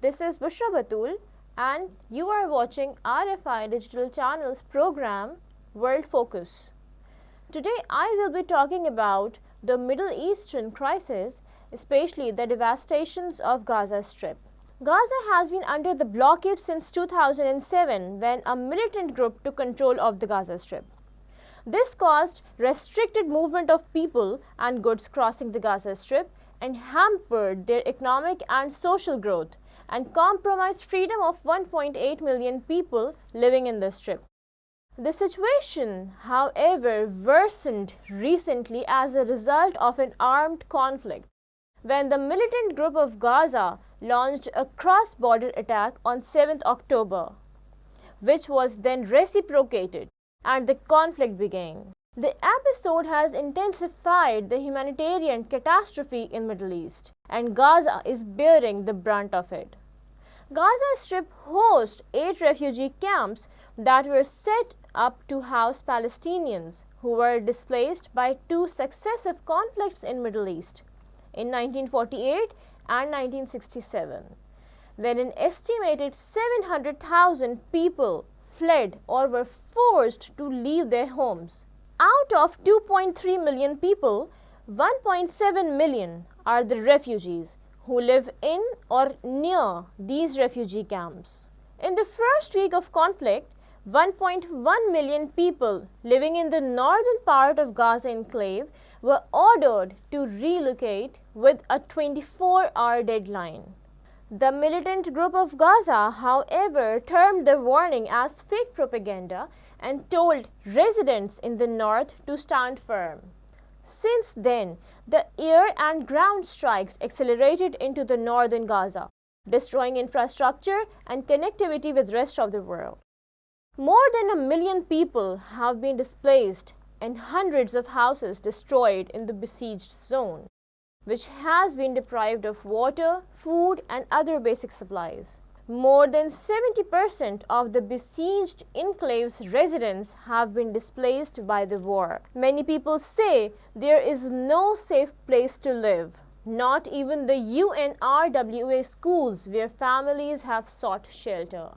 This is Bushra Batul and you are watching RFI Digital Channel's program World Focus. Today I will be talking about the Middle Eastern crisis, especially the devastations of Gaza Strip. Gaza has been under the blockade since 2007 when a militant group took control of the Gaza Strip. This caused restricted movement of people and goods crossing the Gaza Strip and hampered their economic and social growth and compromised freedom of 1.8 million people living in the strip. The situation, however, worsened recently as a result of an armed conflict when the militant group of Gaza launched a cross-border attack on 7th October, which was then reciprocated and the conflict began. The episode has intensified the humanitarian catastrophe in the Middle East, and Gaza is bearing the brunt of it. Gaza Strip hosts 8 refugee camps that were set up to house Palestinians who were displaced by 2 successive conflicts in the Middle East in 1948 and 1967, when an estimated 700,000 people fled or were forced to leave their homes. Out of 2.3 million people, 1.7 million are the refugees who live in or near these refugee camps. In the first week of conflict, 1.1 million people living in the northern part of Gaza enclave were ordered to relocate with a 24-hour deadline. The militant group of Gaza, however, termed the warning as fake propaganda and told residents in the north to stand firm. Since then, the air and ground strikes accelerated into the northern Gaza, destroying infrastructure and connectivity with the rest of the world. More than 1 million people have been displaced and hundreds of houses destroyed in the besieged zone, which has been deprived of water, food, and other basic supplies. More than 70% of the besieged enclave's residents have been displaced by the war. Many people say there is no safe place to live, not even the UNRWA schools where families have sought shelter.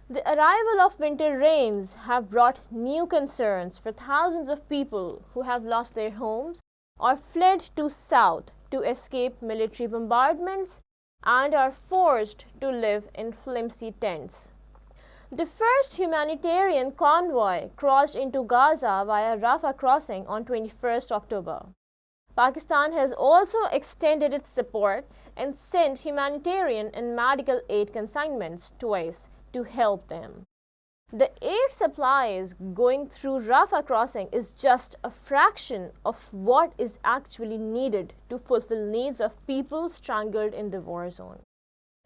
The arrival of winter rains have brought new concerns for thousands of people who have lost their homes or fled to south to escape military bombardments and are forced to live in flimsy tents. The first humanitarian convoy crossed into Gaza via Rafah crossing on 21st October. Pakistan has also extended its support and sent humanitarian and medical aid consignments twice to help them. The aid supplies going through Rafah crossing is just a fraction of what is actually needed to fulfill needs of people strangled in the war zone.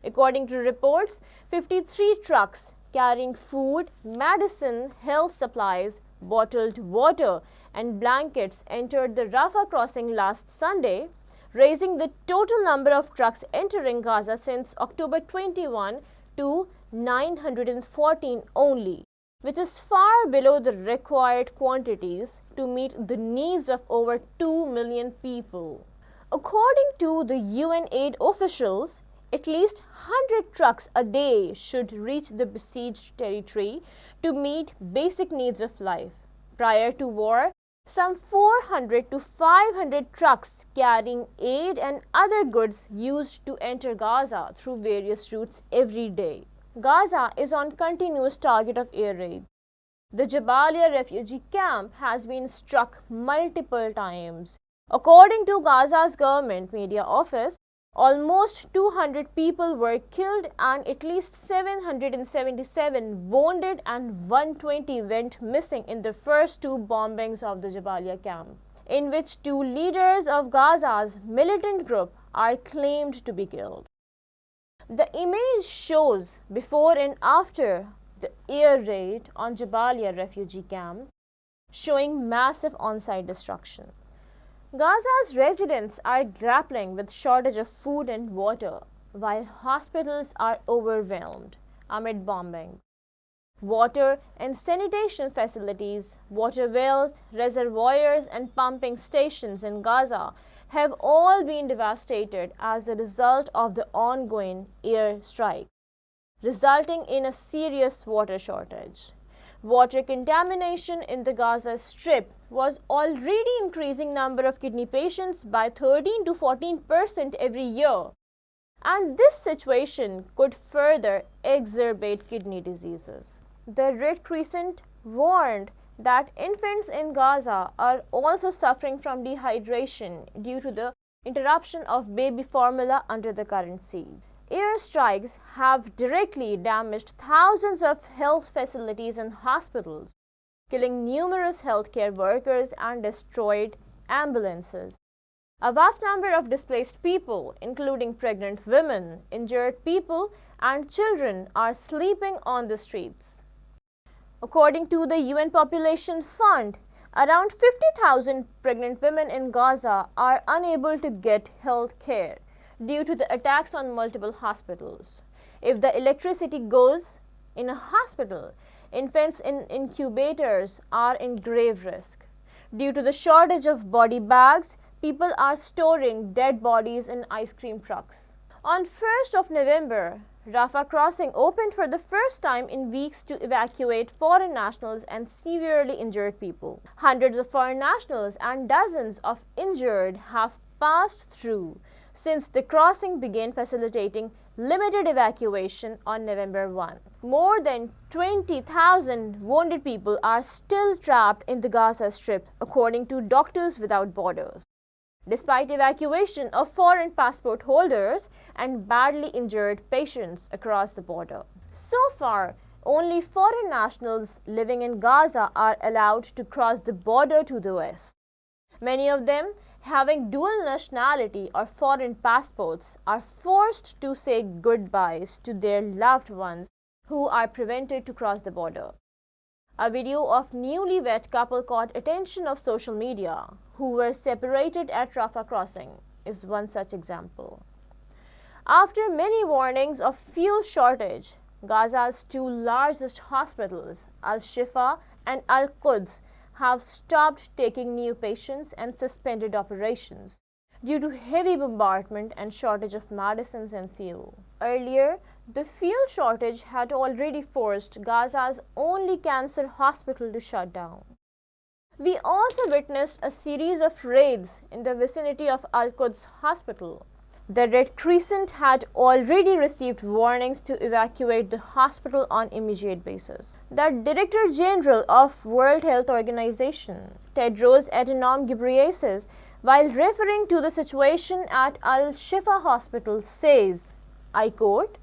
According to reports, 53 trucks carrying food, medicine, health supplies, bottled water, and blankets entered the Rafah crossing last Sunday, raising the total number of trucks entering Gaza since October 21 to 914 only, which is far below the required quantities to meet the needs of over 2 million people. According to the UN aid officials, at least 100 trucks a day should reach the besieged territory to meet basic needs of life. Prior to war, some 400 to 500 trucks carrying aid and other goods used to enter Gaza through various routes every day. Gaza is on continuous target of air raid. The Jabalia refugee camp has been struck multiple times. According to Gaza's government media office, almost 200 people were killed and at least 777 wounded and 120 went missing in the first 2 bombings of the Jabalia camp, in which 2 leaders of Gaza's militant group are claimed to be killed. The image shows before and after the air raid on Jabalia refugee camp, showing massive on-site destruction. Gaza's residents are grappling with shortage of food and water, while hospitals are overwhelmed amid bombing. Water and sanitation facilities, water wells, reservoirs, and pumping stations in Gaza have all been devastated as a result of the ongoing air strike, resulting in a serious water shortage. Water contamination in the Gaza Strip was already increasing number of kidney patients by 13 to 14% every year, and this situation could further exacerbate kidney diseases. The Red Crescent warned that infants in Gaza are also suffering from dehydration due to the interruption of baby formula under the current siege. Airstrikes have directly damaged thousands of health facilities and hospitals, killing numerous healthcare workers and destroyed ambulances. A vast number of displaced people, including pregnant women, injured people, and children, are sleeping on the streets. According to the UN Population Fund, around 50,000 pregnant women in Gaza are unable to get health care due to the attacks on multiple hospitals. If the electricity goes in a hospital, infants in incubators are in grave risk. Due to the shortage of body bags, people are storing dead bodies in ice cream trucks. On 1st of November, Rafah crossing opened for the first time in weeks to evacuate foreign nationals and severely injured people. Hundreds of foreign nationals and dozens of injured have passed through since the crossing began, facilitating limited evacuation on November 1. More than 20,000 wounded people are still trapped in the Gaza Strip, according to Doctors Without Borders, despite evacuation of foreign passport holders and badly injured patients across the border. So far, only foreign nationals living in Gaza are allowed to cross the border to the west. Many of them, having dual nationality or foreign passports, are forced to say goodbyes to their loved ones who are prevented to cross the border. A video of newlywed couple caught attention of social media who were separated at Rafah crossing is one such example. After many warnings of fuel shortage, Gaza's two largest hospitals, Al-Shifa and Al-Quds, have stopped taking new patients and suspended operations due to heavy bombardment and shortage of medicines and fuel. Earlier, the fuel shortage had already forced Gaza's only cancer hospital to shut down. We also witnessed a series of raids in the vicinity of Al-Quds Hospital. The Red Crescent had already received warnings to evacuate the hospital on immediate basis. The Director General of World Health Organization, Tedros Adhanom Ghebreyesus, while referring to the situation at Al-Shifa Hospital, says, I quote,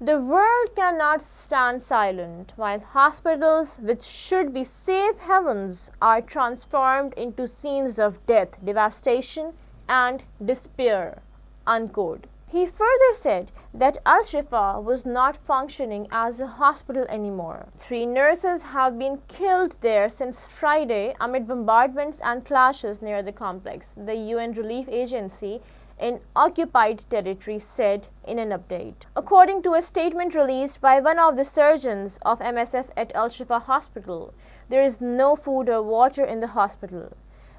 "The world cannot stand silent while hospitals, which should be safe havens, are transformed into scenes of death, devastation, and despair." Unquote. He further said that Al-Shifa was not functioning as a hospital anymore. 3 nurses have been killed there since Friday amid bombardments and clashes near the complex, the UN Relief Agency in occupied territory said in an update. According to a statement released by one of the surgeons of MSF at Al-Shifa Hospital, there is no food or water in the hospital.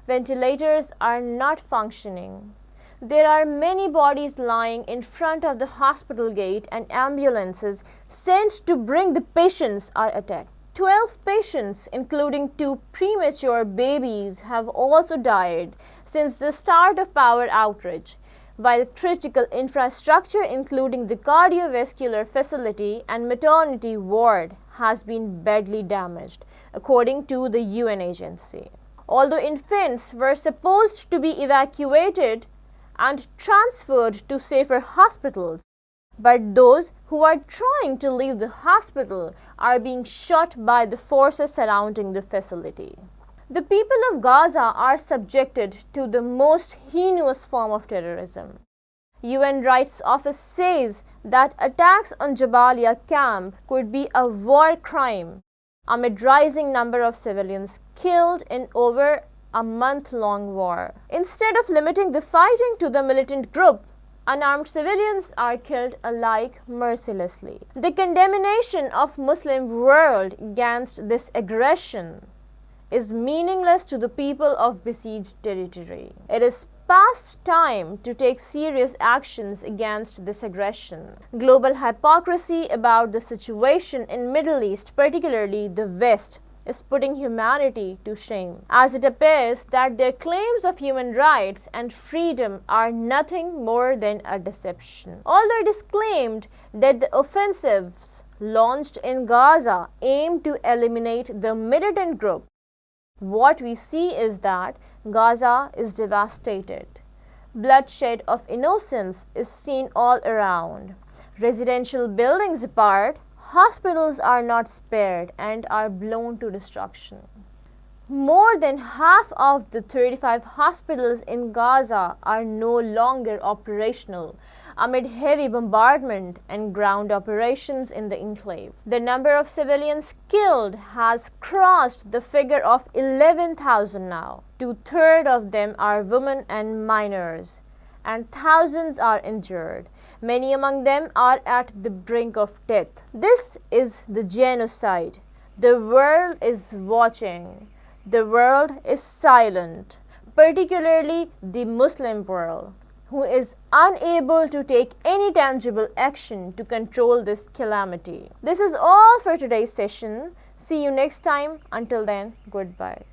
Ventilators are not functioning. There are many bodies lying in front of the hospital gate and ambulances sent to bring the patients are attacked. 12 patients, including 2 premature babies, have also died since the start of power outage, while critical infrastructure including the cardiovascular facility and maternity ward has been badly damaged, according to the UN agency. Although infants were supposed to be evacuated and transferred to safer hospitals, but those who are trying to leave the hospital are being shot by the forces surrounding the facility. The people of Gaza are subjected to the most heinous form of terrorism. UN Rights Office says that attacks on Jabalia camp could be a war crime amid rising number of civilians killed in over a month-long war. Instead of limiting the fighting to the militant group, unarmed civilians are killed alike mercilessly. The condemnation of Muslim world against this aggression is meaningless to the people of besieged territory. It is past time to take serious actions against this aggression. Global hypocrisy about the situation in Middle East, particularly the West, is putting humanity to shame, as it appears that their claims of human rights and freedom are nothing more than a deception. Although it is claimed that the offensives launched in Gaza aim to eliminate the militant group, what we see is that Gaza is devastated. Bloodshed of innocents is seen all around. Residential buildings apart, hospitals are not spared and are blown to destruction. More than half of the 35 hospitals in Gaza are no longer operational amid heavy bombardment and ground operations in the enclave. The number of civilians killed has crossed the figure of 11,000 now. Two-thirds of them are women and minors, and thousands are injured. Many among them are at the brink of death. This is the genocide. The world is watching. The world is silent, particularly the Muslim world, who is unable to take any tangible action to control this calamity. This is all for today's session. See you next time. Until then, goodbye.